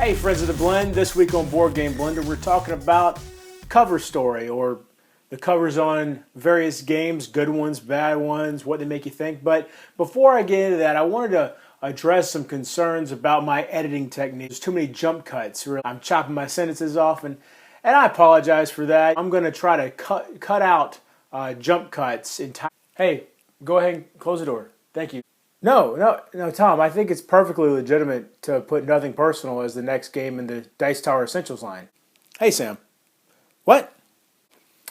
Hey friends of the blend, this week on Board Game Blender we're talking about cover story, or the covers on various games, good ones, bad ones, what they make you think. But before I get into that, I wanted to address some concerns about my editing technique. There's too many jump cuts. I'm chopping my sentences off, and I apologize for that. I'm going to try to cut out jump cuts entirely. Hey, go ahead and close the door. Thank you. No, Tom, I think it's perfectly legitimate to put Nothing Personal as the next game in the Dice Tower Essentials line. Hey, Sam. What?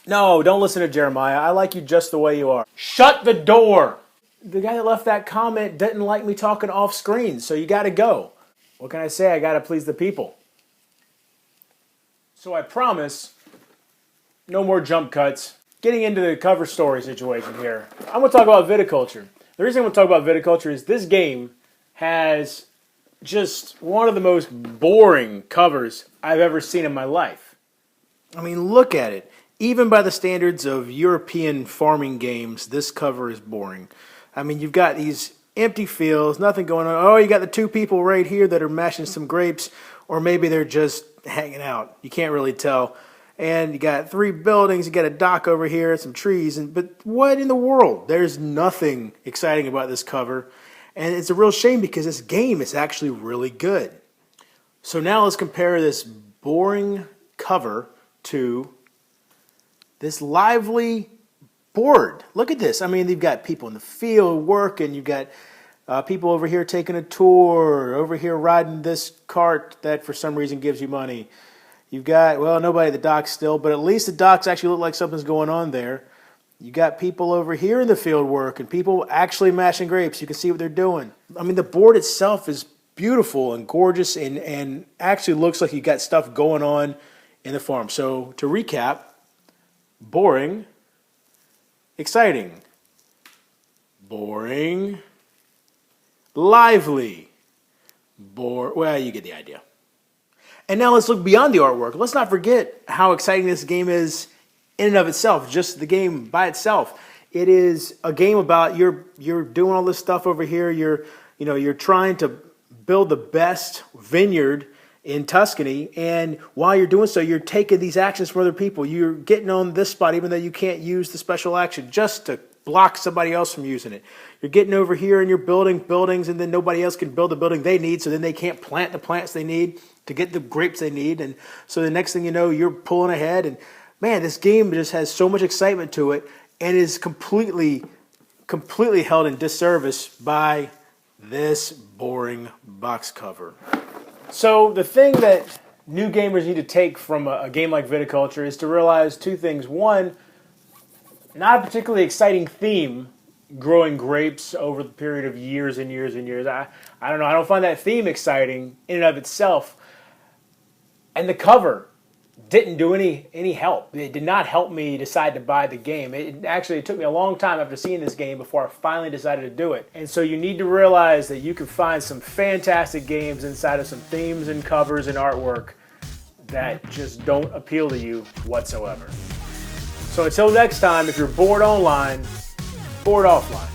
No, don't listen to Jeremiah. I like you just the way you are. Shut the door! The guy that left that comment didn't like me talking off screen, so you gotta go. What can I say? I gotta please the people. So I promise, no more jump cuts. Getting into the cover story situation here, I'm gonna talk about Viticulture. The reason I want to talk about Viticulture is this game has just one of the most boring covers I've ever seen in my life. I mean, look at it. Even by the standards of European farming games, this cover is boring. I mean, you've got these empty fields, nothing going on. Oh, you got the two people right here that are mashing some grapes, or maybe they're just hanging out. You can't really tell. And you got three buildings, you got a dock over here, some trees, but what in the world? There's nothing exciting about this cover, and it's a real shame because this game is actually really good. So now let's compare this boring cover to this lively board. Look at this. I mean, you've got people in the field working, you've got people over here taking a tour, over here riding this cart that for some reason gives you money. You've got, well, nobody at the dock still, but at least the docks actually look like something's going on there. You got people over here in the field work and people actually mashing grapes. You can see what they're doing. I mean, the board itself is beautiful and gorgeous and actually looks like you got stuff going on in the farm. So to recap, boring, exciting, boring, lively, well, you get the idea. And now let's look beyond the artwork. Let's not forget how exciting this game is in and of itself, just the game by itself. It is a game about you're doing all this stuff over here. You're trying to build the best vineyard in Tuscany, and while you're doing so, you're taking these actions from other people. You're getting on this spot even though you can't use the special action just to block somebody else from using it. You're getting over here and you're building buildings, and then nobody else can build the building they need, so then they can't plant the plants they need to get the grapes they need. And so the next thing you know, you're pulling ahead, and man, this game just has so much excitement to it and is completely held in disservice by this boring box cover. So the thing that new gamers need to take from a game like Viticulture is to realize two things. One, not a particularly exciting theme, growing grapes over the period of years and years and years. I don't know. I don't find that theme exciting in and of itself. And the cover didn't do any help. It did not help me decide to buy the game. It took me a long time after seeing this game before I finally decided to do it. And so you need to realize that you can find some fantastic games inside of some themes and covers and artwork that just don't appeal to you whatsoever. So until next time, if you're bored online, board offline.